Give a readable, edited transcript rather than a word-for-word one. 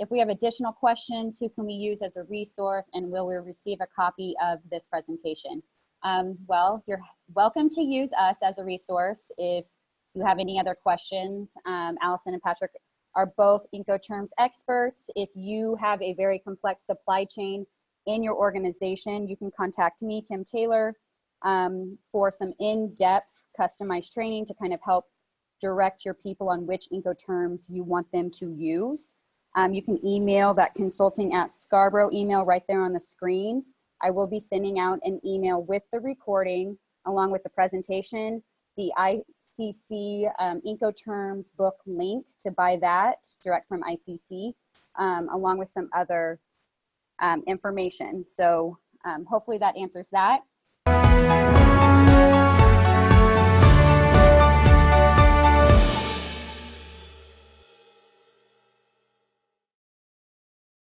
if we have additional questions, who can we use as a resource, and will we receive a copy of this presentation? Well, you're welcome to use us as a resource if you have any other questions. Allison and Patrick are both Incoterms experts. If you have a very complex supply chain in your organization, you can contact me, Kim Taylor, for some in-depth customized training to kind of help direct your people on which Incoterms you want them to use. You can email that consulting@Scarborough email right there on the screen. I will be sending out an email with the recording along with the presentation, the ICC Incoterms book link to buy that direct from ICC, along with some other information. So hopefully that answers that.